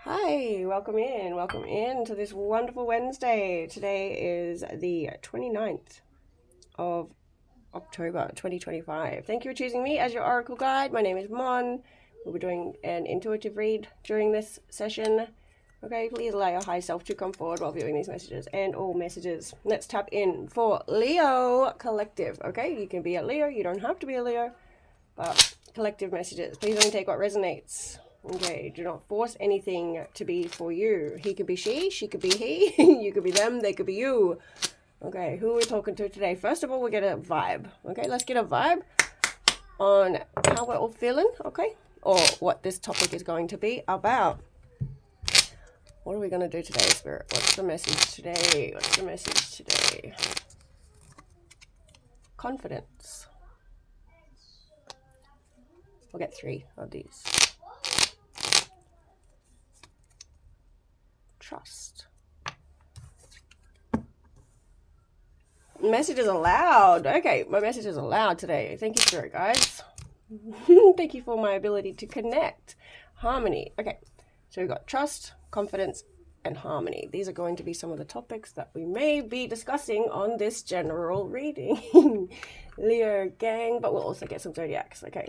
Hi, welcome in to this wonderful Wednesday. Today is the 29th of October 2025. Thank you for choosing me as your oracle guide. My name is Mon. We'll be doing an intuitive read during this session. Okay, please allow your high self to come forward while viewing these messages and all messages. Let's tap in for Leo Collective. Okay, you can be a Leo, you don't have to be a Leo, but collective messages. Please only take what resonates. Okay, do not force anything to be for you. He could be she could be he, you could be them, they could be you. Okay, who are we talking to today? First of all, we get a vibe. Okay, let's get a vibe on how we're all feeling, okay? Or what this topic is going to be about. What are we going to do today, Spirit? What's the message today? What's the message today? Confidence. We'll get 3 of these. Trust. Messages aloud. Okay, my message is aloud today. Thank you, Spirit guys. Thank you for my ability to connect. Harmony. Okay, so we've got trust, confidence, and harmony. These are going to be some of the topics that we may be discussing on this general reading. Leo gang, but we'll also get some zodiacs. Okay.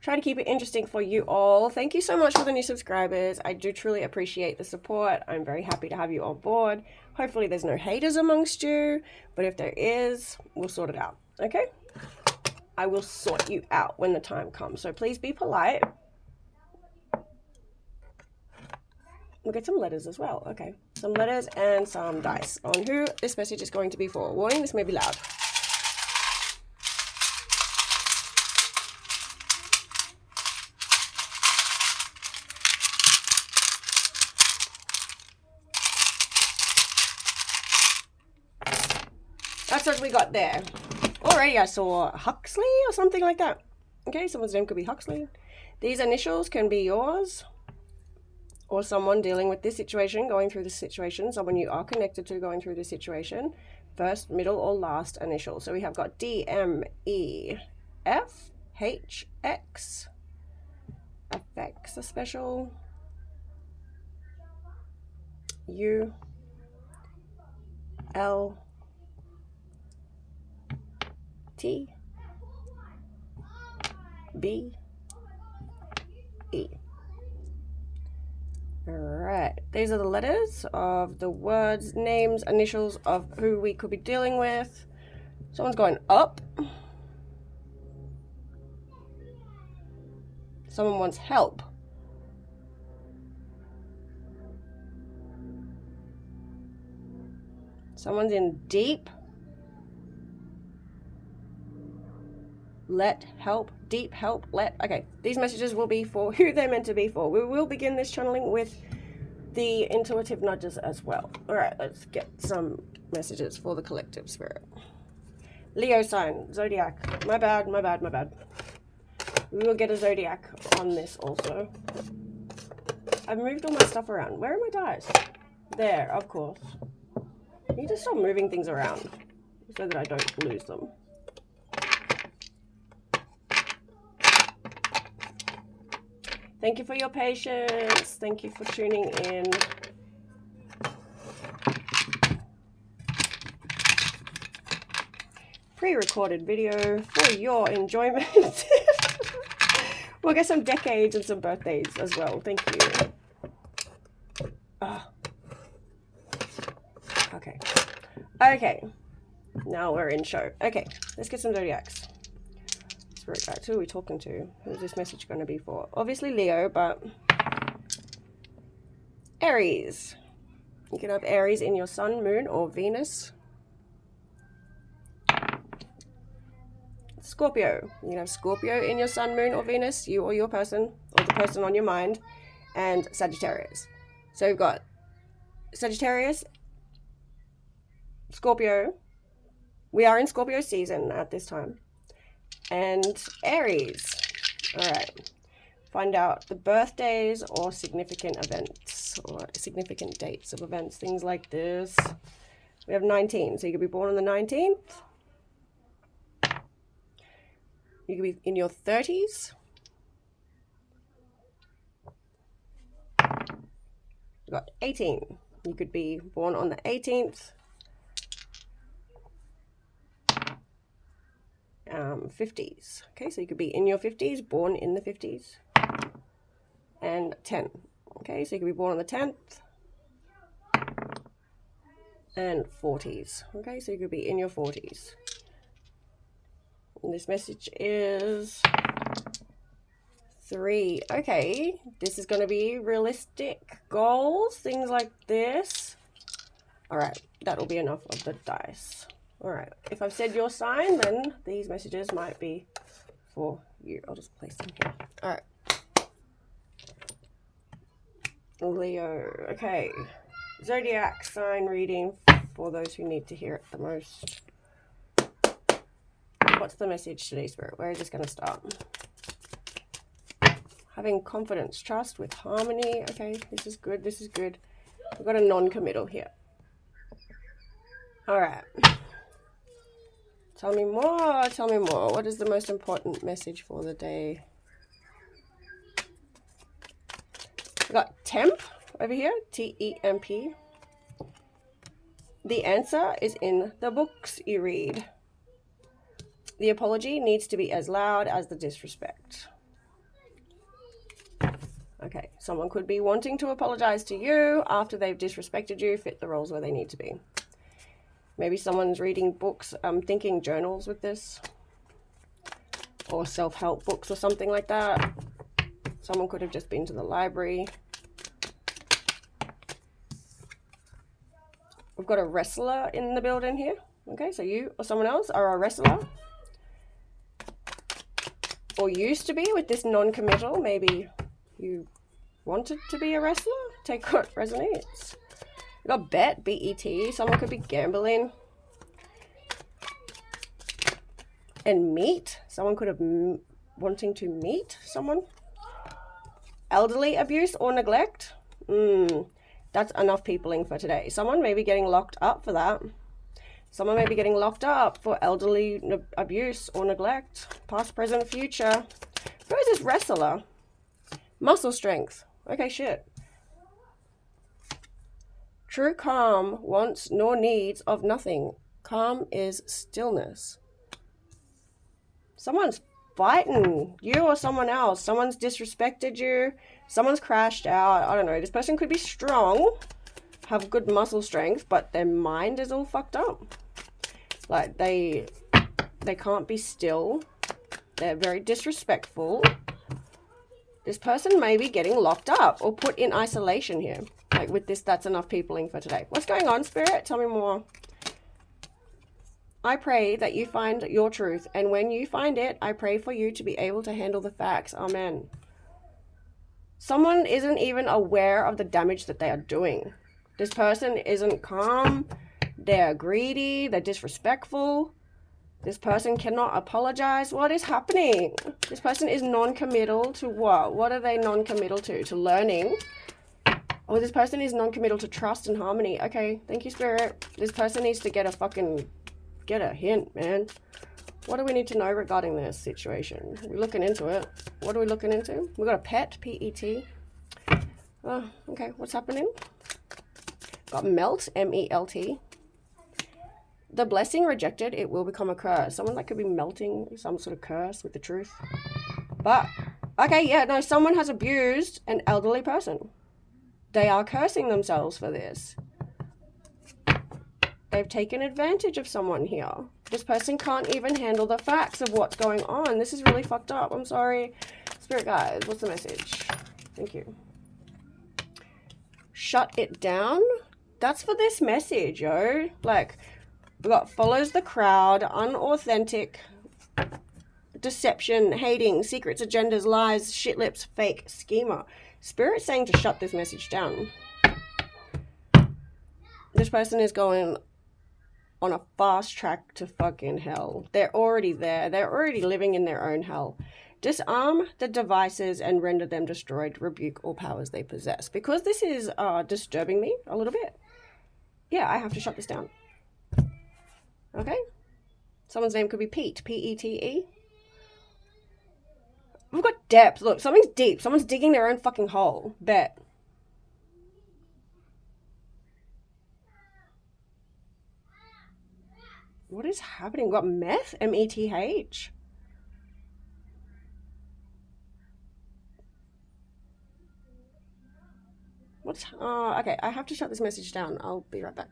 Try to keep it interesting for you all. Thank you so much for the new subscribers. I do truly appreciate the support. I'm very happy to have you on board. Hopefully there's no haters amongst you, but if there is, we'll sort it out, okay? I will sort you out when the time comes, so please be polite. We'll get some letters as well, okay? Some letters and some dice on who this message is going to be for. Warning, this may be loud. That's what we got there. Already I saw Huxley or something like that. Okay, someone's name could be Huxley. These initials can be yours or someone dealing with this situation, going through this situation, someone you are connected to going through this situation. First, middle, or last initial. So we have got D, M, E, F, H, X. Affects a special. U, L, T, B, E. Alright, these are the letters of the words, names, initials of who we could be dealing with. Someone's going up. Someone wants help. Someone's in deep. Let, help, deep, help, let. Okay, these messages will be for who they're meant to be for. We will begin this channeling with the intuitive nudges as well. All right, let's get some messages for the collective spirit. Leo sign, zodiac. My bad. We will get a zodiac on this also. I've moved all my stuff around. Where are my dice? There, of course. I need to stop moving things around so that I don't lose them. Thank you for your patience. Thank you for tuning in. Pre-recorded video for your enjoyment. We'll get some decades and some birthdays as well. Thank you. Okay. Okay. Now we're in show. Okay. Let's get some zodiacs. Spirit guides. Who are we talking to? Who's this message going to be for? Obviously Leo, but Aries. You can have Aries in your sun, moon, or Venus. Scorpio. You can have Scorpio in your sun, moon, or Venus, you or your person, or the person on your mind, and Sagittarius. So we've got Sagittarius, Scorpio. We are in Scorpio season at this time. And Aries. All right. Find out the birthdays or significant events or significant dates of events, things like this. We have 19. So you could be born on the 19th. You could be in your 30s. We've got 18. You could be born on the 18th. 50s. Okay, so you could be in your 50s, born in the 50s. And 10. Okay, so you could be born on the 10th. And 40s. Okay, so you could be in your 40s. And this message is 3. Okay, this is going to be realistic goals, things like this. All right, that'll be enough of the dice. All right, if I've said your sign, then these messages might be for you. I'll just place them here. All right. Leo. Okay. Zodiac sign reading for those who need to hear it the most. What's the message today, Spirit? Where is this going to start? Having confidence, trust with harmony. Okay, this is good. This is good. We've got a non-committal here. All right. Tell me more. Tell me more. What is the most important message for the day? We've got temp over here. T-E-M-P. The answer is in the books you read. The apology needs to be as loud as the disrespect. Okay, someone could be wanting to apologize to you after they've disrespected you, fit the roles where they need to be. Maybe someone's reading books, thinking journals with this. Or self-help books or something like that. Someone could have just been to the library. We've got a wrestler in the building here. Okay, so you or someone else are a wrestler. Or used to be with this non-committal. Maybe you wanted to be a wrestler. Take what resonates. We've got bet, B-E-T. Someone could be gambling. And meet. Someone could have wanting to meet someone. Elderly abuse or neglect. That's enough peopling for today. Someone may be getting locked up for that. Someone may be getting locked up for elderly abuse or neglect. Past, present, future. Who is this wrestler? Muscle strength. Okay, shit. True calm wants nor needs of nothing. Calm is stillness. Someone's fighting. You or someone else. Someone's disrespected you. Someone's crashed out. I don't know. This person could be strong, have good muscle strength, but their mind is all fucked up. Like they can't be still. They're very disrespectful. This person may be getting locked up or put in isolation here. Like with this, that's enough peopling for today. What's going on, Spirit? Tell me more. I pray that you find your truth, and when you find it, I pray for you to be able to handle the facts. Amen. Someone isn't even aware of the damage that they are doing. This person isn't calm. They're greedy. They're disrespectful. This person cannot apologize. What is happening? This person is non-committal to what? What are they non-committal to? To learning. Oh, this person is non-committal to trust and harmony. Okay, thank you, Spirit. This person needs to get a hint, man. What do we need to know regarding this situation? We're looking into it. What are we looking into? We got a pet, P-E-T. Oh, okay, what's happening? Got melt, M-E-L-T. The blessing rejected, it will become a curse. Someone that could be melting some sort of curse with the truth. But, okay, yeah, no, someone has abused an elderly person. They are cursing themselves for this. They've taken advantage of someone here. This person can't even handle the facts of what's going on. This is really fucked up. I'm sorry. Spirit guides, what's the message? Thank you. Shut it down? That's for this message, yo. Like, we got follows the crowd, unauthentic, deception, hating, secrets, agendas, lies, shit lips, fake, schemer. Spirit's saying to shut this message down. This person is going on a fast track to fucking hell. They're already there. They're already living in their own hell. Disarm the devices and render them destroyed. Rebuke all powers they possess. Because this is disturbing me a little bit. Yeah, I have to shut this down. Okay? Someone's name could be Pete. P-E-T-E. We've got depth. Look, something's deep. Someone's digging their own fucking hole. Bet. What is happening? We've got meth? M-E-T-H. What's... Oh, okay. I have to shut this message down. I'll be right back.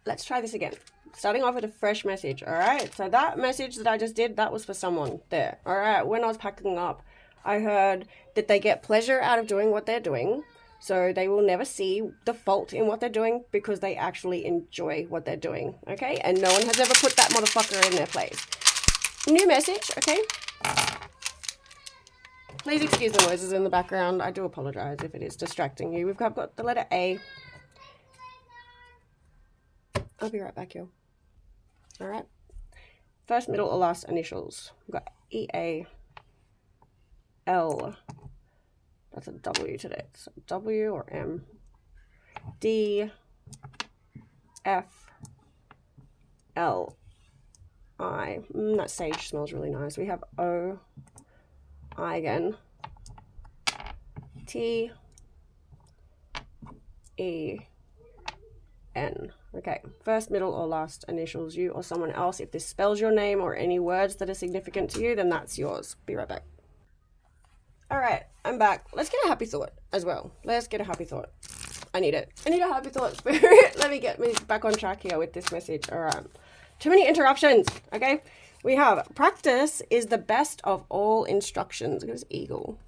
Let's try this again. Starting off with a fresh message, all right? So that message that I just did, that was for someone there, all right? When I was packing up, I heard that they get pleasure out of doing what they're doing. So they will never see the fault in what they're doing because they actually enjoy what they're doing, okay? And no one has ever put that motherfucker in their place. New message, okay? Please excuse the noises in the background. I do apologize if it is distracting you. We've got the letter A. I'll be right back, y'all. All right. First, middle, or last initials. We've got E-A-L. That's a W today. So W or M. D. F. L. I. That sage smells really nice. We have O. I again. T. E. N. Okay, first, middle, or last initials, you or someone else. If this spells your name or any words that are significant to you, then that's yours. Be right back. All right, I'm back. Let's get a happy thought as well. Let's get a happy thought. I need it. I need a happy thought, spirit. Let me get me back on track here with this message. All right. Too many interruptions, okay? We have practice is the best of all instructions. Look at this eagle.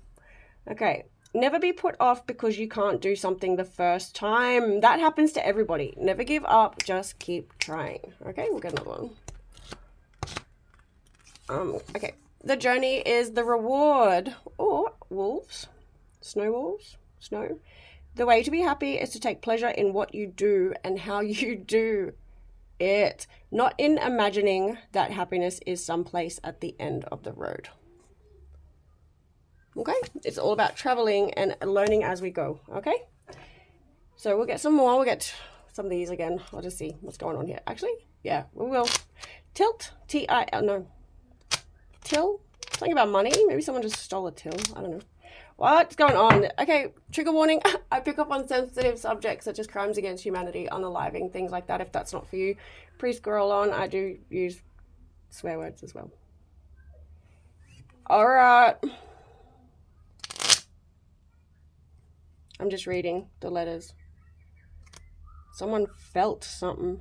Okay. Never be put off because you can't do something the first time. That happens to everybody. Never give up. Just keep trying. Okay, we'll get another one. Okay. The journey is the reward. Or wolves. Snow wolves. Snow. The way to be happy is to take pleasure in what you do and how you do it. Not in imagining that happiness is someplace at the end of the road. Okay, it's all about traveling and learning as we go, okay? So we'll get some more. We'll get some of these again. I'll just see what's going on here. Actually, yeah, we will. Tilt, T-I-L, no. Till, something about money. Maybe someone just stole a till. I don't know. What's going on? Okay, trigger warning. I pick up on sensitive subjects such as crimes against humanity, unaliving, things like that. If that's not for you, please scroll on. I do use swear words as well. All right. I'm just reading the letters. Someone felt something.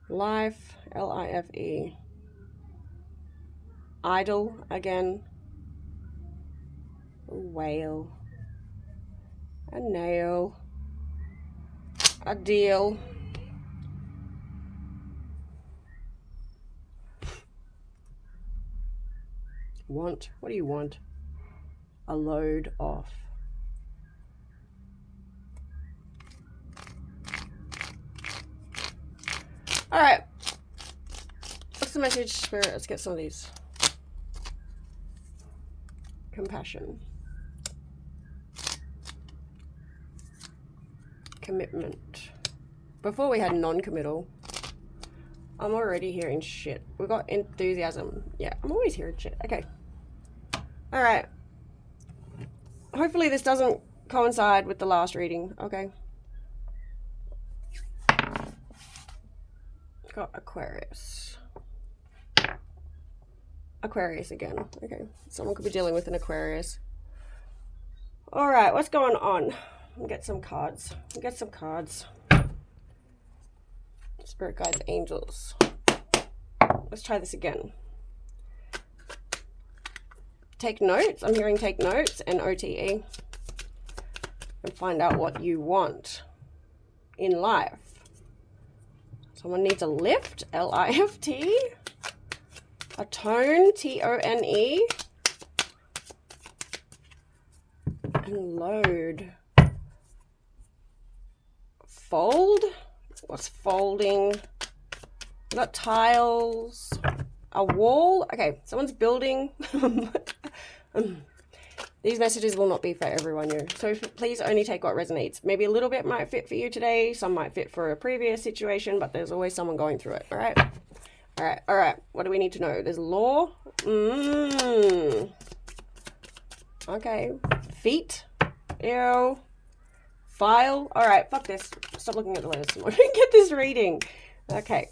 Life, L-I-F-E. Idle, again. A whale. A nail. A deal. Want? What do you want? A load off. All right. What's the message, Spirit? Let's get some of these. Compassion. Commitment. Before we had non-committal. I'm already hearing shit. We got enthusiasm. Yeah, I'm always hearing shit. Okay. All right. Hopefully this doesn't coincide with the last reading. Okay. Got Aquarius. Aquarius again. Okay. Someone could be dealing with an Aquarius. All right. What's going on? We'll get some cards. We'll get some cards. Spirit guides, angels. Let's try this again. Take notes. I'm hearing take notes and OTE. And find out what you want in life. Someone needs a lift, L-I-F-T. A tone, T-O-N-E. And load. Fold. What's folding? We've got tiles. A wall. Okay, someone's building. These messages will not be for everyone, you. So please only take what resonates. Maybe a little bit might fit for you today. Some might fit for a previous situation, but there's always someone going through it. All right. All right. All right. What do we need to know? There's law. Okay. Feet. Ew. File. All right. Fuck this. stop looking at the letters so much. Get this reading. Okay.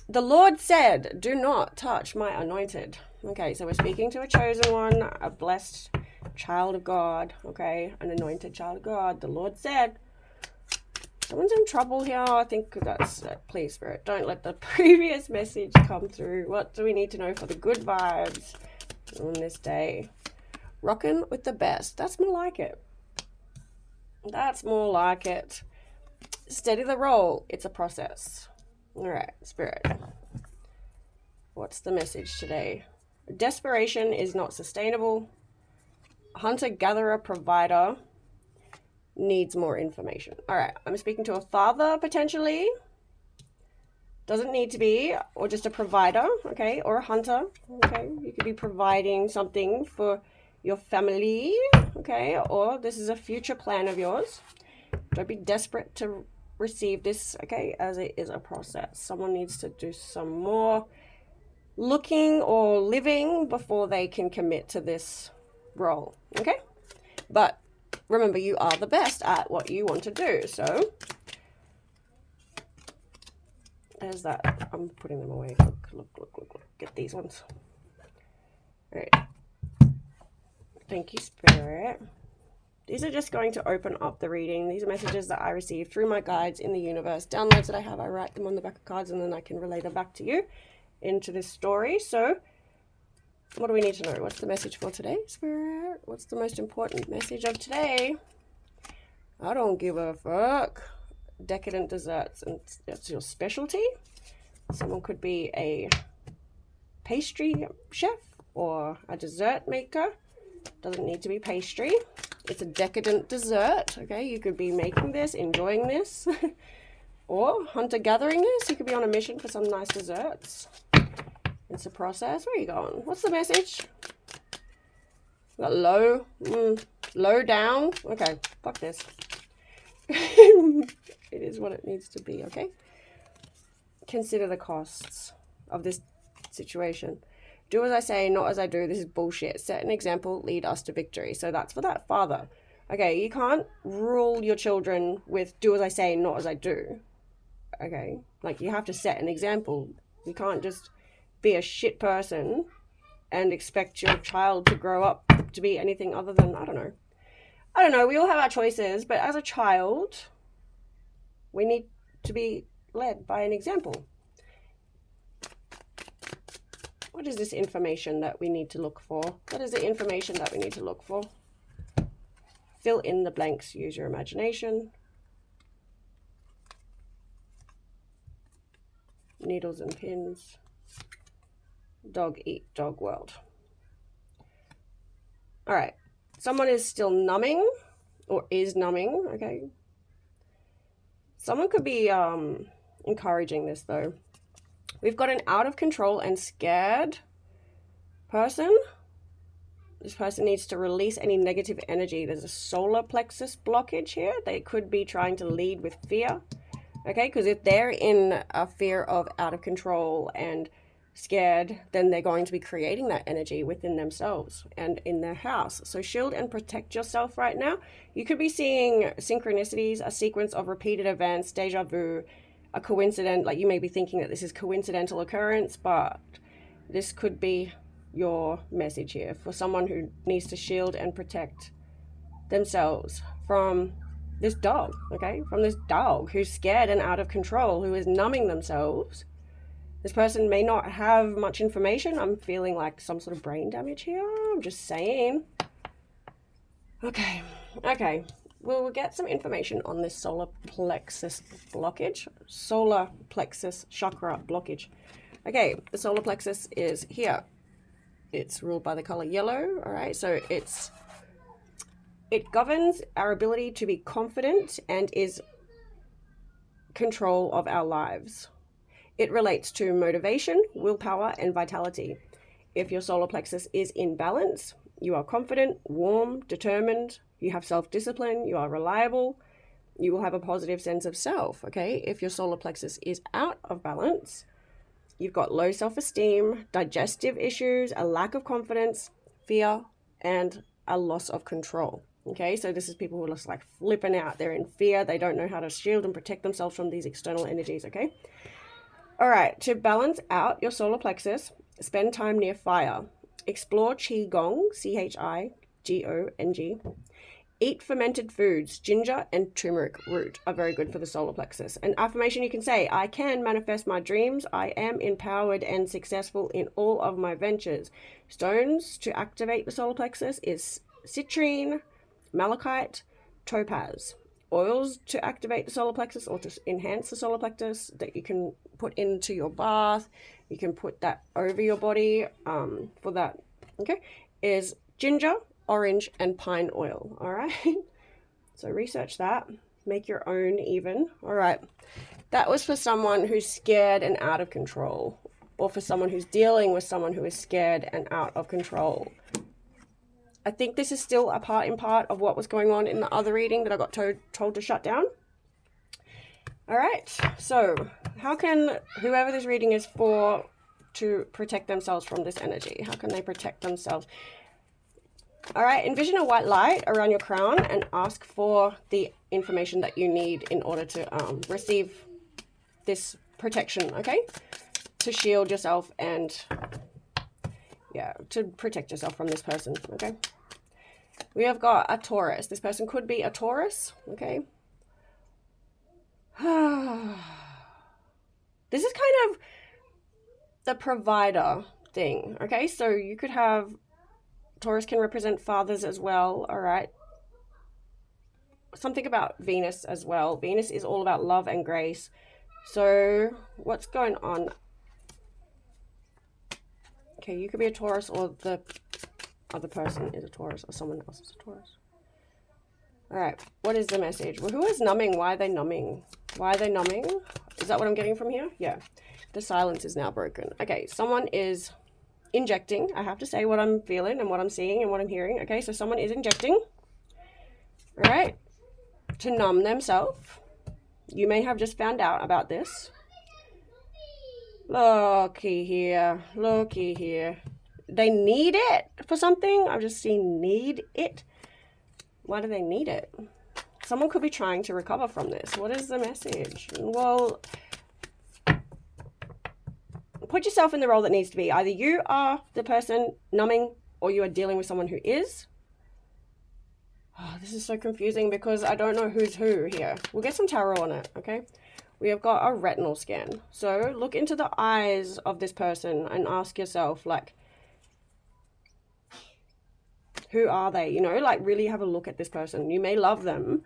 The Lord said, do not touch my anointed. Okay, so we're speaking to a chosen one, a blessed child of God, okay, an anointed child of God. The Lord said, someone's in trouble here. I think that's it. Please, Spirit, don't let the previous message come through. What do we need to know for the good vibes on this day? Rocking with the best. That's more like it. That's more like it. Steady the roll. It's a process. All right, Spirit. What's the message today? Desperation is not sustainable. Hunter-gatherer provider needs more information. All right, I'm speaking to a father potentially. Doesn't need to be, or just a provider, okay, or a hunter, okay. You could be providing something for your family, okay, or this is a future plan of yours. Don't be desperate to receive this, okay, as it is a process. Someone needs to do some more looking or living before they can commit to this role, okay? But remember, you are the best at what you want to do, so there's that. I'm putting them away. Look. Get these ones. All right. Thank you, Spirit. These are just going to open up the reading. These are messages that I receive through my guides in the universe. Downloads that I have, I write them on the back of cards, and then I can relay them back to you into this story. So what do we need to know? What's the message for today, Spirit? What's the most important message of today? I don't give a fuck. Decadent desserts, and that's your specialty. Someone could be a pastry chef or a dessert maker. Doesn't need to be pastry. It's a decadent dessert, okay? You could be making this, enjoying this, or hunter-gathering this. You could be on a mission for some nice desserts. It's a process. Where are you going? What's the message? We got low. Low down. Okay, fuck this. It is what it needs to be, okay? Consider the costs of this situation. Do as I say, not as I do. This is bullshit. Set an example, lead us to victory. So that's for that father. Okay, you can't rule your children with do as I say, not as I do. Okay? Like, you have to set an example. You can't just be a shit person and expect your child to grow up to be anything other than, I don't know. We all have our choices, but as a child, we need to be led by an example. What is this information that we need to look for? What is the information that we need to look for? Fill in the blanks. Use your imagination. Needles and pins. Dog eat dog world. All right. Someone is still numbing or is numbing, okay? Someone could be encouraging this, though. We've got an out of control and scared person. This person needs to release any negative energy. There's a solar plexus blockage here. They could be trying to lead with fear, okay? Because if they're in a fear of out of control and scared, then they're going to be creating that energy within themselves and in their house. So shield and protect yourself right now. You could be seeing synchronicities, a sequence of repeated events, deja vu, a coincidence. Like, you may be thinking that this is coincidental occurrence, but this could be your message here for someone who needs to shield and protect themselves from this dog, okay? From this dog who's scared and out of control, who is numbing themselves. This person may not have much information. I'm feeling like some sort of brain damage here. I'm just saying. Okay. We'll get some information on this solar plexus blockage. Solar plexus chakra blockage. Okay, the solar plexus is here. It's ruled by the color yellow, all right? So it governs our ability to be confident and is control of our lives. It relates to motivation, willpower, and vitality. If your solar plexus is in balance, you are confident, warm, determined, you have self-discipline, you are reliable, you will have a positive sense of self, okay? If your solar plexus is out of balance, you've got low self-esteem, digestive issues, a lack of confidence, fear, and a loss of control. Okay, so this is people who are just like flipping out. They're in fear. They don't know how to shield and protect themselves from these external energies, okay? All right, to balance out your solar plexus, spend time near fire. Explore Qigong, Chigong. Eat fermented foods. Ginger and turmeric root are very good for the solar plexus. An affirmation you can say: I can manifest my dreams. I am empowered and successful in all of my ventures. Stones to activate the solar plexus is citrine, malachite, topaz. Oils to activate the solar plexus or to enhance the solar plexus that you can put into your bath. You can put that over your body for that, okay, is ginger, orange, and pine oil. All right, so research that, make your own even. All right, that was for someone who's scared and out of control, or for someone who's dealing with someone who is scared and out of control. I think this is still a part of what was going on in the other reading that I got told to shut down. All right, so how can whoever this reading is for to protect themselves from this energy? How can they protect themselves? All right, envision a white light around your crown and ask for the information that you need in order to receive this protection, okay? To shield yourself and, yeah, to protect yourself from this person, okay? We have got a Taurus. This person could be a Taurus, okay? This is kind of the provider thing, okay? So you could have, Taurus can represent fathers as well, all right? Something about Venus as well. Venus is all about love and grace. So what's going on? Okay, you could be a Taurus, or the other person is a Taurus, or someone else is a Taurus. All right, what is the message? Well, who is numbing? Why are they numbing? Why are they numbing? Is that what I'm getting from here? Yeah. The silence is now broken. Okay, someone is injecting. I have to say what I'm feeling and what I'm seeing and what I'm hearing. Okay, so someone is injecting. All right, to numb themselves. You may have just found out about this. Looky here. Looky here. They need it for something. I've just seen need it. Why do they need it? Someone could be trying to recover from this. What is the message? Well, put yourself in the role that needs to be. Either you are the person numbing or you are dealing with someone who is. Oh, this is so confusing because I don't know who's who here. We'll get some tarot on it, okay? We have got a retinal scan. So look into the eyes of this person and ask yourself, like, who are they? You know, like really have a look at this person. You may love them,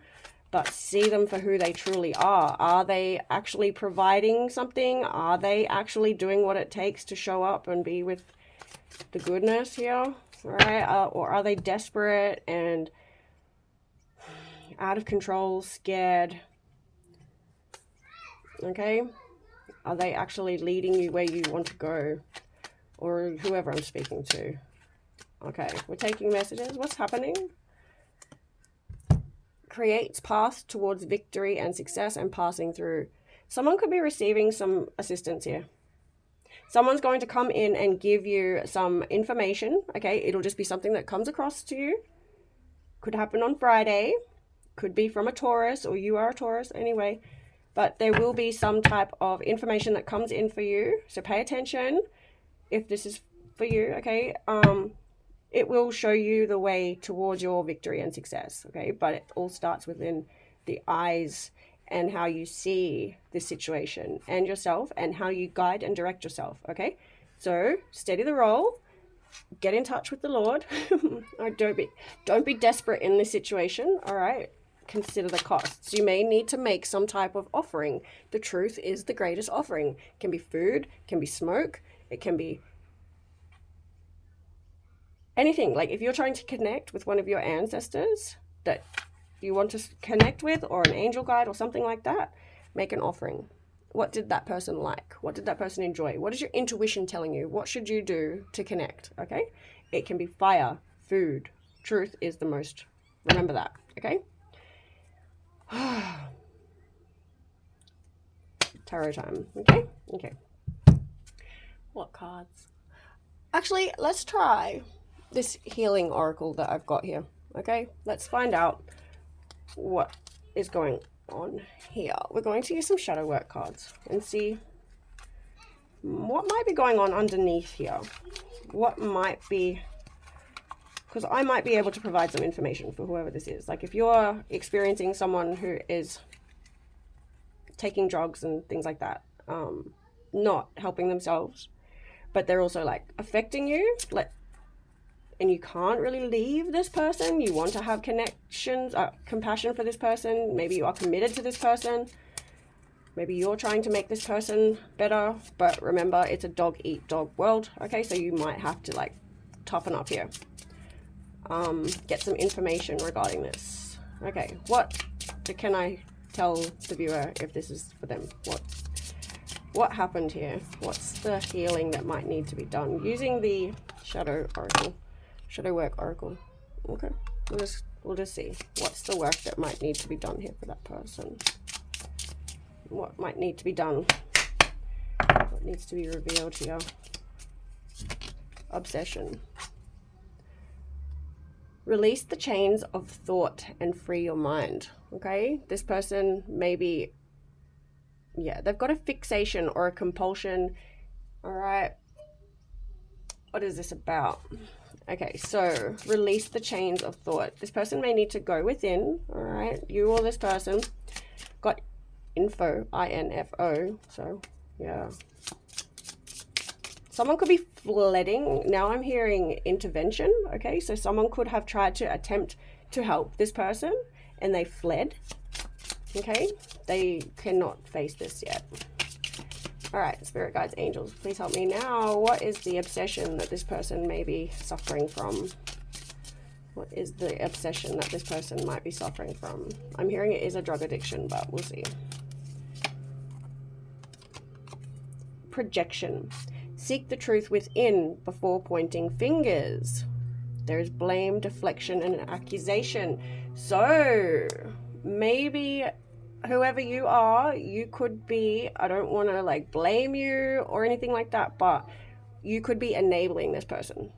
but see them for who they truly are. Are they actually providing something? Are they actually doing what it takes to show up and be with the goodness here? Right? Or are they desperate and out of control, scared? Okay? Are they actually leading you where you want to go? Or whoever I'm speaking to. Okay, we're taking messages. What's happening? Creates path towards victory and success and passing through. Someone could be receiving some assistance here. Someone's going to come in and give you some information. Okay, it'll just be something that comes across to you. Could happen on Friday. Could be from a Taurus, or you are a Taurus anyway. But there will be some type of information that comes in for you. So pay attention if this is for you, okay? It will show you the way towards your victory and success, okay? But it all starts within the eyes and how you see the situation and yourself and how you guide and direct yourself, okay? So steady the roll, get in touch with the Lord. Don't be desperate in this situation, all right? Consider the costs. You may need to make some type of offering. The truth is the greatest offering. It can be food, it can be smoke, it can be anything. Like if you're trying to connect with one of your ancestors that you want to connect with, or an angel guide or something like that, make an offering. What did that person like? What did that person enjoy? What is your intuition telling you? What should you do to connect? Okay, it can be fire, food. Truth is the most. Remember that. Okay. Tarot time. Okay. What cards? Actually, let's try this healing oracle that I've got here. Okay, let's find out what is going on here. We're going to use some shadow work cards and see what might be going on underneath here. What might be, because I might be able to provide some information for whoever this is. Like if you're experiencing someone who is taking drugs and things like that, not helping themselves, but they're also like affecting you, like, and you can't really leave this person. You want to have connections, compassion for this person. Maybe you are committed to this person. Maybe you're trying to make this person better, but remember, it's a dog eat dog world. Okay, so you might have to like toughen up here. Get some information regarding this. Okay, what can I tell the viewer if this is for them? What happened here? What's the healing that might need to be done using the shadow oracle, shadow work oracle? Okay, we'll just see what's the work that might need to be done here for that person. What might need to be done? What needs to be revealed here? Obsession. Release the chains of thought and free your mind. Okay, this person maybe, yeah, they've got a fixation or a compulsion. All right, what is this about? Okay, so release the chains of thought. This person may need to go within. All right, you or this person got info, info. So yeah, someone could be flooding. Now I'm hearing intervention. Okay, so someone could have tried to attempt to help this person and they fled. Okay, they cannot face this yet. All right, spirit guides, angels, please help me now. What is the obsession that this person may be suffering from? What is the obsession that this person might be suffering from? I'm hearing it is a drug addiction, but we'll see. Projection. Seek the truth within before pointing fingers. There's blame, deflection, and accusation. So maybe whoever you are, you could be, I don't want to like blame you or anything like that, but you could be enabling this person.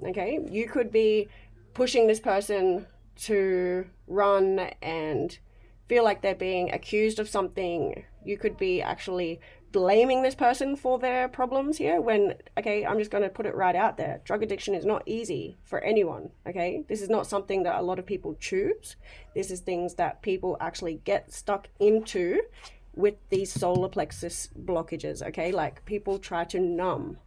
Okay, you could be pushing this person to run and feel like they're being accused of something. You could be actually blaming this person for their problems here when, okay, I'm just going to put it right out there. Drug addiction is not easy for anyone, okay? This is not something that a lot of people choose. This is things that people actually get stuck into with these solar plexus blockages, okay? Like people try to numb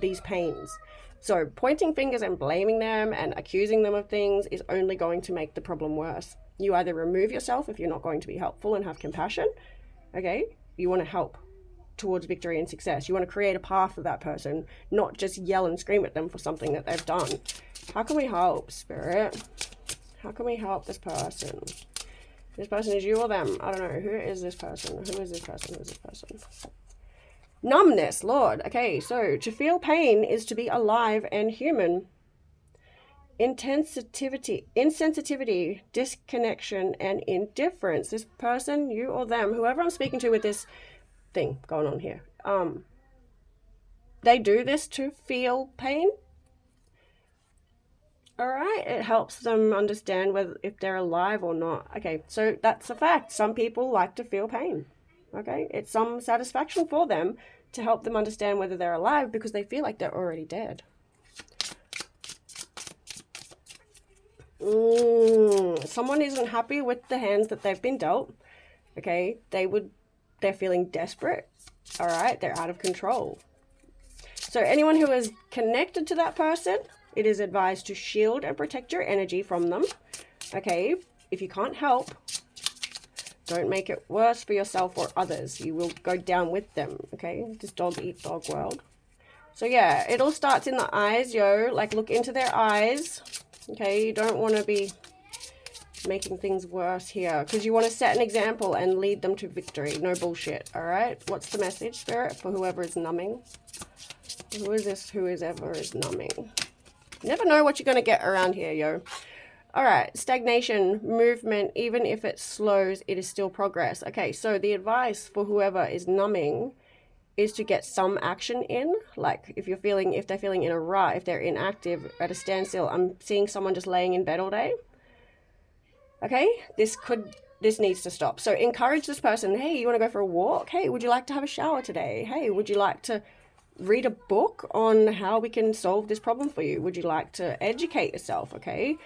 these pains. So pointing fingers and blaming them and accusing them of things is only going to make the problem worse. You either remove yourself if you're not going to be helpful and have compassion, okay? You want to help towards victory and success. You want to create a path for that person, not just yell and scream at them for something that they've done. How can we help, Spirit? How can we help this person? This person is you or them? I don't know. Who is this person? Who is this person? Who is this person? Numbness, Lord. Okay, so to feel pain is to be alive and human. Insensitivity, disconnection, and indifference. This person, you or them, whoever I'm speaking to with this thing going on here, they do this to feel pain. All right, it helps them understand whether if they're alive or not. Okay, so that's a fact. Some people like to feel pain. Okay, it's some satisfaction for them to help them understand whether they're alive because they feel like they're already dead. Someone isn't happy with the hands that they've been dealt. Okay, they're feeling desperate. All right, they're out of control. So anyone who is connected to that person, it is advised to shield and protect your energy from them. Okay, if you can't help, don't make it worse for yourself or others. You will go down with them. Okay, this dog eat dog world. So yeah, it all starts in the eyes, yo. Like look into their eyes. Okay, you don't want to be making things worse here because you want to set an example and lead them to victory. No bullshit. All right, what's the message, Spirit, for whoever is numbing? Who is this? Who is ever is numbing? You never know what you're going to get around here, yo. All right, stagnation, movement, even if it slows, it is still progress. Okay, so the advice for whoever is numbing is to get some action in. Like if they're feeling in a rut, if they're inactive, at a standstill. I'm seeing someone just laying in bed all day. Okay, this needs to stop. So encourage this person. Hey, you want to go for a walk? Hey, would you like to have a shower today? Hey, would you like to read a book on how we can solve this problem for you? Would you like to educate yourself? Okay,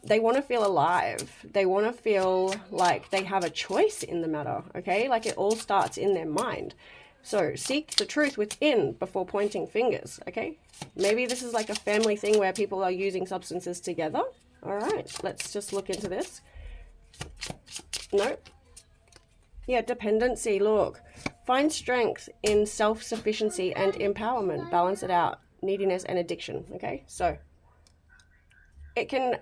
they want to feel alive. They want to feel like they have a choice in the matter. Okay, like it all starts in their mind. So seek the truth within before pointing fingers. Okay, maybe this is like a family thing where people are using substances together. All right, let's just look into this. Nope. Yeah, dependency. Look, find strength in self-sufficiency and empowerment. Balance it out. Neediness and addiction. Okay, so it can,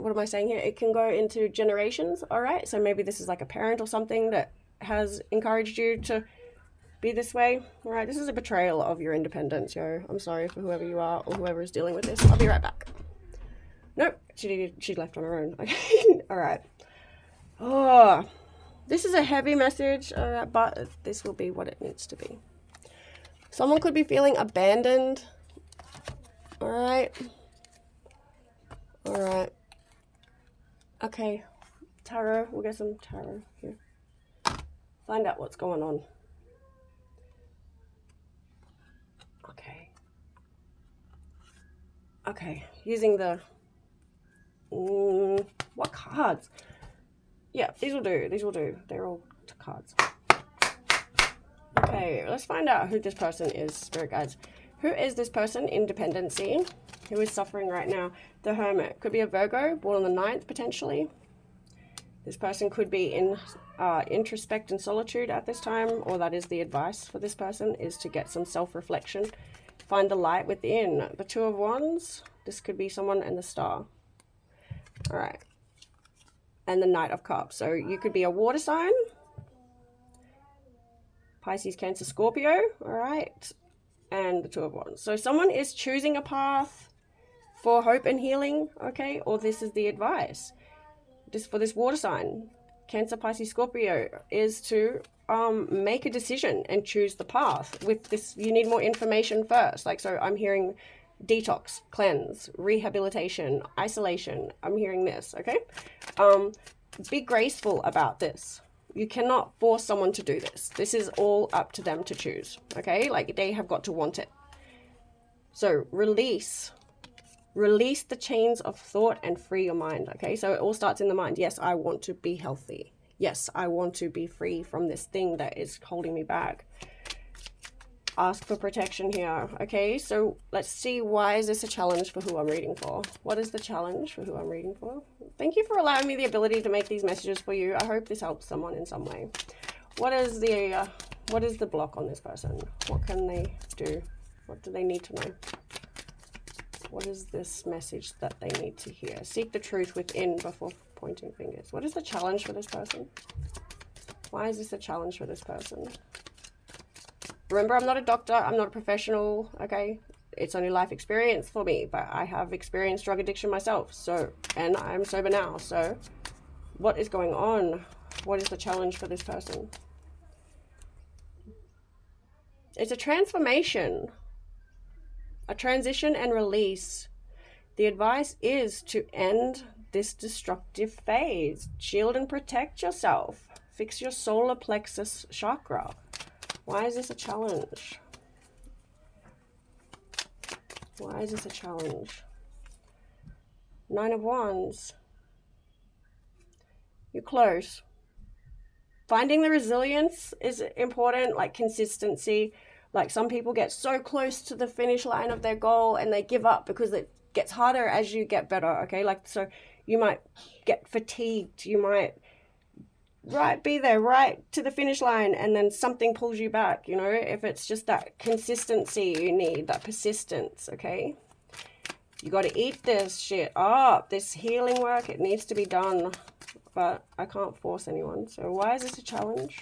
what am I saying here? It can go into generations. All right, so maybe this is like a parent or something that has encouraged you to be this way. All right, this is a betrayal of your independence, yo. I'm sorry for whoever you are or whoever is dealing with this. I'll be right back. Nope, she left on her own. Okay, all right. Oh, this is a heavy message, all right, but this will be what it needs to be. Someone could be feeling abandoned. All right. All right. Okay, tarot. We'll get some tarot here. Find out what's going on. Okay. Okay, using the... what cards? Yeah, these will do. These will do. They're all cards. Okay, let's find out who this person is, spirit guides. Who is this person in dependency? Who is suffering right now? The Hermit. Could be a Virgo, born on the 9th, potentially. This person could be in introspect and solitude at this time, or that is the advice for this person, is to get some self-reflection. Find the light within. The Two of Wands. This could be someone and the Star. All right. And the Knight of Cups. So you could be a water sign. Pisces, Cancer, Scorpio. All right. And the Two of Wands. So someone is choosing a path for hope and healing. Okay. Or this is the advice. For this water sign, Cancer, Pisces, Scorpio, is to make a decision and choose the path. With this, you need more information first. Like, so I'm hearing detox, cleanse, rehabilitation, isolation. I'm hearing this, okay? Be graceful about this. You cannot force someone to do this. This is all up to them to choose, okay? Like, they have got to want it. So release the chains of thought and free your mind, okay? So it all starts in the mind. Yes, I want to be healthy. Yes, I want to be free from this thing that is holding me back. Ask for protection here, okay? So let's see, why is this a challenge for who I'm reading for? What is the challenge for who I'm reading for? Thank you for allowing me the ability to make these messages for you. I hope this helps someone in some way. What is the block on this person? What can they do? What do they need to know? What is this message that they need to hear? Seek the truth within before pointing fingers. What is the challenge for this person? Why is this a challenge for this person? Remember, I'm not a doctor. I'm not a professional, okay? It's only life experience for me, but I have experienced drug addiction myself. So, and I'm sober now. So what is going on? What is the challenge for this person? It's a transformation. A transition and release. The advice is to end this destructive phase. Shield and protect yourself. Fix your solar plexus chakra. Why is this a challenge? Why is this a challenge? 9 of Wands. You're close. Finding the resilience is important, like consistency. Like some people get so close to the finish line of their goal and they give up because it gets harder as you get better, okay? Like, so you might get fatigued. You might be there right to the finish line and then something pulls you back, you know? If it's just that consistency you need, that persistence, okay? You got to eat this shit up. This healing work, it needs to be done. But I can't force anyone. So why is this a challenge?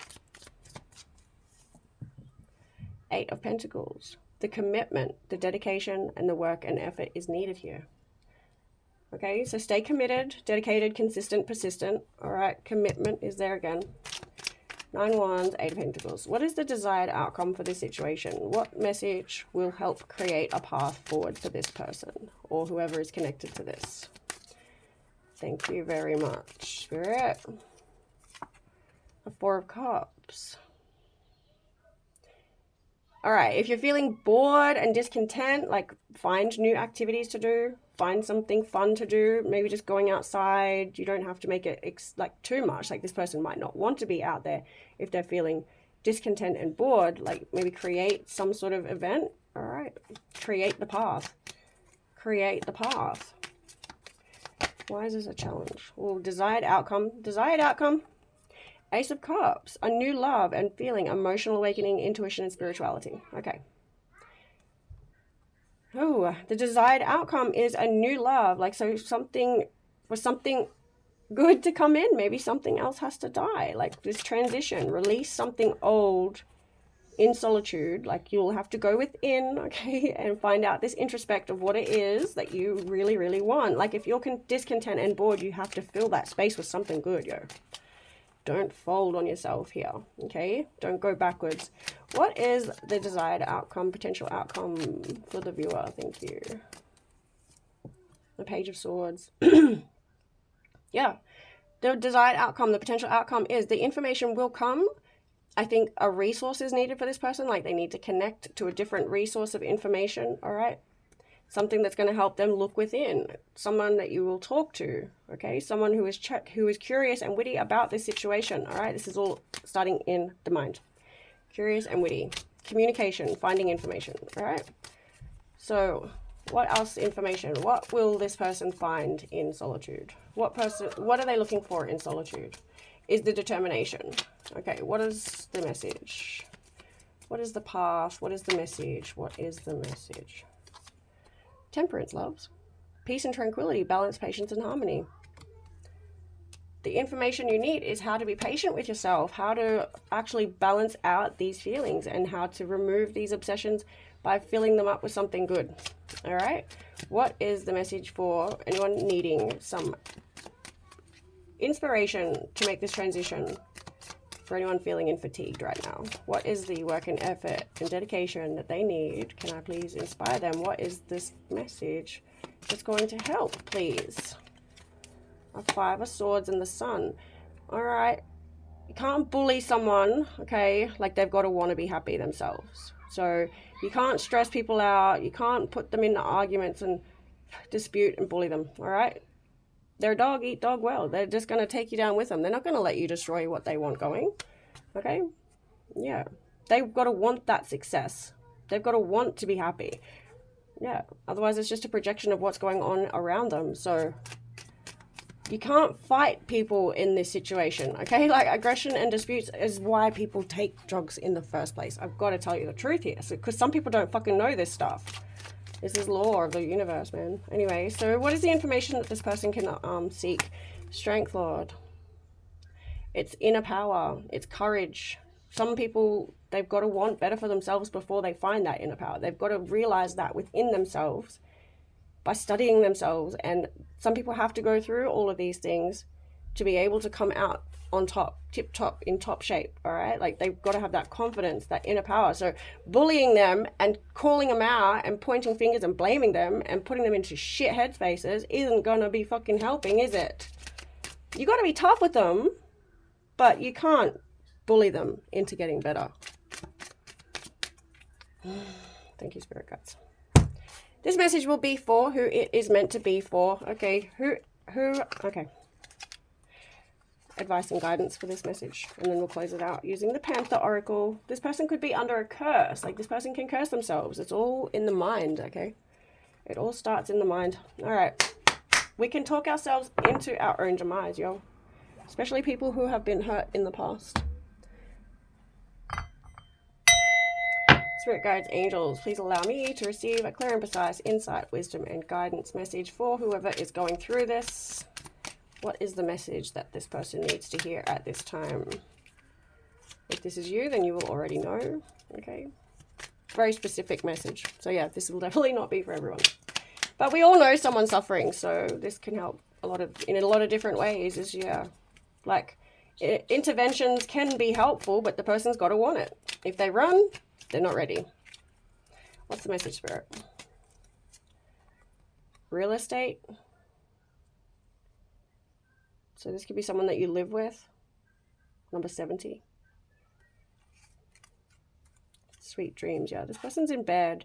8 of Pentacles. The commitment, the dedication, and the work and effort is needed here. Okay, so stay committed, dedicated, consistent, persistent. All right, commitment is there again. 9 Wands, 8 of Pentacles. What is the desired outcome for this situation? What message will help create a path forward for this person or whoever is connected to this? Thank you very much, Spirit. The 4 of Cups. All right, if you're feeling bored and discontent, like find new activities to do. Find something fun to do. Maybe just going outside. You don't have to make it like too much. Like this person might not want to be out there if they're feeling discontent and bored. Like maybe create some sort of event. All right, create the path. Create the path. Why is this a challenge? Well, desired outcome. Desired outcome. Ace of Cups. A new love and feeling, emotional awakening, intuition, and spirituality. Okay. Oh, the desired outcome is a new love. Like, so something good to come in. Maybe something else has to die. Like this transition, release something old in solitude. Like you'll have to go within, okay, and find out this introspect of what it is that you really, really want. Like if you're discontent and bored, you have to fill that space with something good, yo. Don't fold on yourself here, okay? Don't go backwards. What is the desired outcome, potential outcome for the viewer? Thank you. The Page of Swords. Yeah. The desired outcome, the potential outcome is the information will come. I think a resource is needed for this person. Like they need to connect to a different resource of information, all right? Something that's going to help them look within. Someone that you will talk to, okay? Someone who is curious and witty about this situation, all right? This is all starting in the mind. Curious and witty. Communication, finding information, all right? So what else information? What will this person find in solitude? What are they looking for in solitude? Is the determination. Okay, what is the message? What is the path? What is the message? What is the message? Temperance, loves. Peace and tranquility, balance, patience, and harmony. The information you need is how to be patient with yourself, how to actually balance out these feelings, and how to remove these obsessions by filling them up with something good. All right? What is the message for anyone needing some inspiration to make this transition? For anyone feeling fatigued right now, what is the work and effort and dedication that they need? Can I please inspire them? What is this message that's going to help, please? A 5 of Swords and the Sun. All right. You can't bully someone, okay? Like they've got to want to be happy themselves. So you can't stress people out. You can't put them into arguments and dispute and bully them, all right? They're a dog, eat dog well. They're just going to take you down with them. They're not going to let you destroy what they want going. Okay? Yeah. They've got to want that success. They've got to want to be happy. Yeah. Otherwise, it's just a projection of what's going on around them. So you can't fight people in this situation. Okay? Like aggression and disputes is why people take drugs in the first place. I've got to tell you the truth here. Because some people don't fucking know this stuff. This is law of the universe, man. Anyway, so what is the information that this person can seek? Strength, Lord. It's inner power. It's courage. Some people, they've got to want better for themselves before they find that inner power. They've got to realize that within themselves by studying themselves. And some people have to go through all of these things to be able to come out on top, tip top, in top shape, all right? Like they've got to have that confidence, that inner power. So bullying them and calling them out and pointing fingers and blaming them and putting them into shit headspaces isn't going to be fucking helping, is it? You got to be tough with them, but you can't bully them into getting better. Thank you, Spirit Guides. This message will be for who it is meant to be for. Okay, okay. Advice and guidance for this message, and then we'll close it out using the Panther Oracle. This person could be under a curse. Like this person can curse themselves. It's all in the mind, okay? It all starts in the mind. All right. We can talk ourselves into our own demise, yo. Especially people who have been hurt in the past. Spirit guides, angels, please allow me to receive a clear and precise insight, wisdom, and guidance message for whoever is going through this. What is the message that this person needs to hear at this time? If this is you, then you will already know. Okay. Very specific message. So yeah, this will definitely not be for everyone. But we all know someone's suffering, so this can help in a lot of different ways. Is yeah, like Interventions can be helpful, but the person's got to want it. If they run, they're not ready. What's the message, Spirit? Real estate. So this could be someone that you live with. Number 70. Sweet dreams. Yeah, this person's in bed.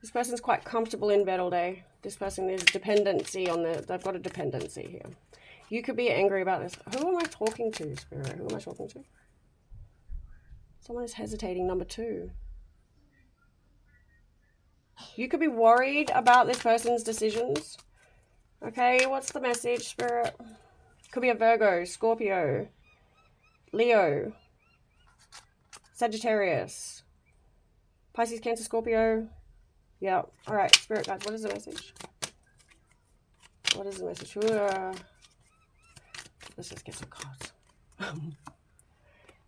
This person's quite comfortable in bed all day. This person is dependency on they've got a dependency here. You could be angry about this. Who am I talking to, Spirit? Who am I talking to? Someone is hesitating. Number 2. You could be worried about this person's decisions. Okay, what's the message, Spirit? Could be a Virgo, Scorpio, Leo, Sagittarius, Pisces, Cancer, Scorpio. Yeah, all right, Spirit guides, what is the message? What is the message? Let's just get some cards.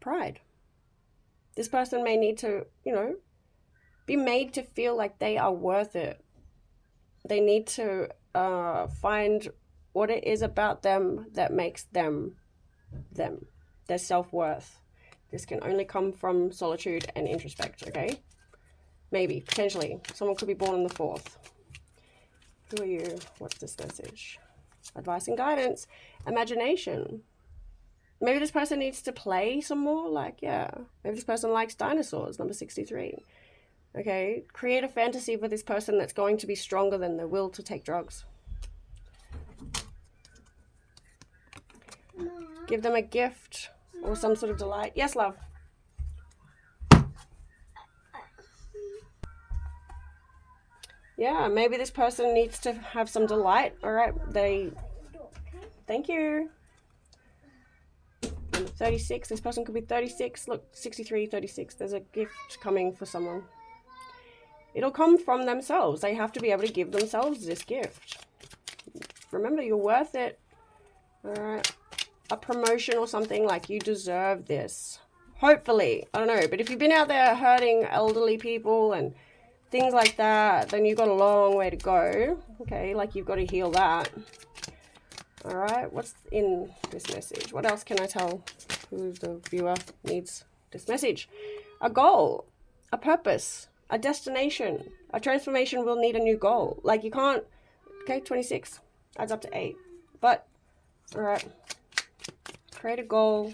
Pride. This person may need to, be made to feel like they are worth it. They need to find what it is about them that makes them, their self-worth. This can only come from solitude and introspect, okay? Maybe, potentially. Someone could be born on the 4th. Who are you? What's this message? Advice and guidance. Imagination. Maybe this person needs to play some more. Maybe this person likes dinosaurs. Number 63. Okay, create a fantasy for this person that's going to be stronger than the will to take drugs. Give them a gift or some sort of delight. Yes, love. Yeah, maybe this person needs to have some delight. All right, thank you. Number 36, this person could be 36. Look, 63, 36. There's a gift coming for someone. It'll come from themselves. They have to be able to give themselves this gift. Remember, you're worth it. All right. A promotion or something, like you deserve this. Hopefully. I don't know. But if you've been out there hurting elderly people and things like that, then you've got a long way to go. Okay, like you've got to heal that. All right. What's in this message? What else can I tell who the viewer needs this message? A goal. A purpose. A destination. A transformation will need a new goal. Like you can't... Okay, 26. Adds up to 8. But, all right. Create a goal.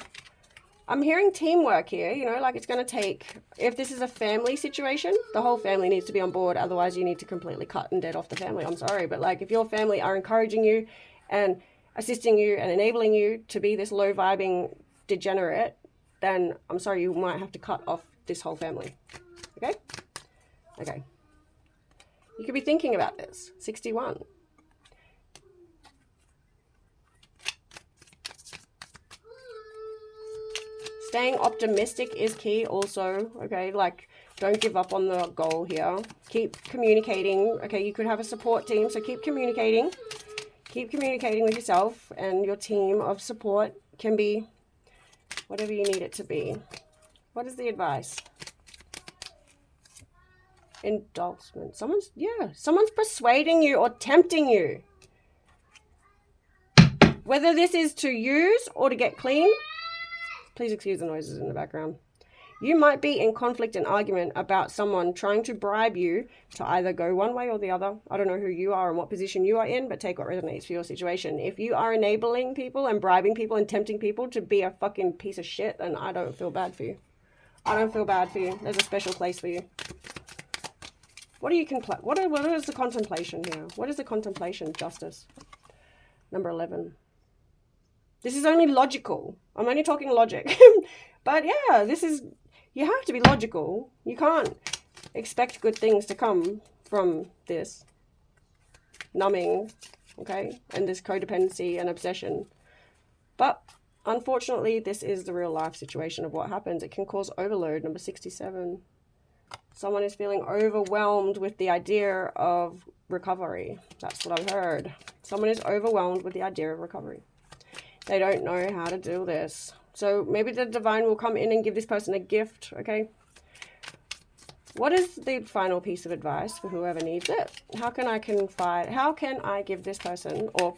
I'm hearing teamwork here, like it's going to take... If this is a family situation, the whole family needs to be on board. Otherwise, you need to completely cut and dead off the family. I'm sorry. But like if your family are encouraging you and assisting you and enabling you to be this low-vibing degenerate, then I'm sorry, you might have to cut off this whole family. Okay? Okay. You could be thinking about this. 61. Staying optimistic is key also. Okay, like don't give up on the goal here. Keep communicating. Okay, you could have a support team, so keep communicating. Keep communicating with yourself, and your team of support can be whatever you need it to be. What is the advice? Endorsement. Someone's persuading you or tempting you. Whether this is to use or to get clean, please excuse the noises in the background. You might be in conflict and argument about someone trying to bribe you to either go one way or the other. I don't know who you are and what position you are in, but take what resonates for your situation. If you are enabling people and bribing people and tempting people to be a fucking piece of shit, then I don't feel bad for you. I don't feel bad for you. There's a special place for you. What do you what is the contemplation here? What is the contemplation? Justice. Number 11. This is only logical. I'm only talking logic. But yeah, you have to be logical. You can't expect good things to come from this numbing, okay, and this codependency and obsession. But unfortunately, this is the real life situation of what happens. It can cause overload. Number 67. Someone is feeling overwhelmed with the idea of recovery. That's what I've heard. Someone is overwhelmed with the idea of recovery. They don't know how to do this. So maybe the divine will come in and give this person a gift, okay? What is the final piece of advice for whoever needs it? How can I give this person or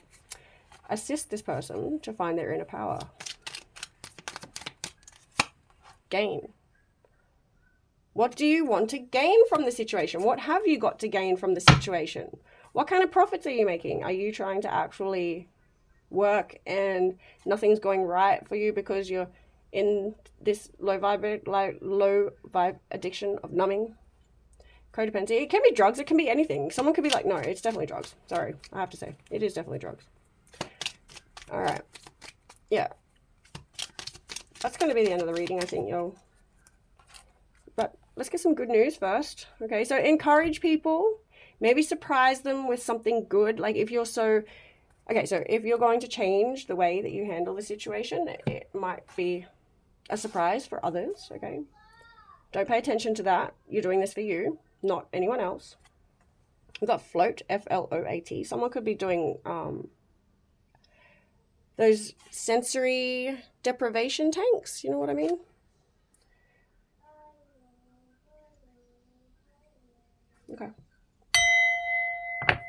assist this person to find their inner power? gain? What do you want to gain from the situation? What have you got to gain from the situation? What kind of profits are you making? Are you trying to actually work and nothing's going right for you because you're in this low vibe addiction of numbing? Codependency. It can be drugs. It can be anything. Someone could be like, no, it's definitely drugs. Sorry, I have to say. It is definitely drugs. All right. Yeah. That's going to be the end of the reading, I think, y'all. But let's get some good news first. Okay, so encourage people. Maybe surprise them with something good. Like if you're so... Okay, so if you're going to change the way that you handle the situation, it might be a surprise for others, okay? Don't pay attention to that. You're doing this for you, not anyone else. We've got float, F-L-O-A-T. Someone could be doing those sensory deprivation tanks. You know what I mean? Okay.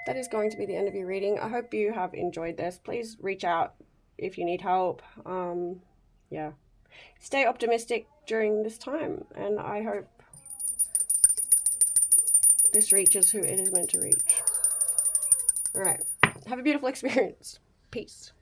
That is going to be the end of your reading. I hope you have enjoyed this. Please reach out if you need help. Yeah. Stay optimistic during this time, and I hope this reaches who it is meant to reach. All right. Have a beautiful experience. Peace.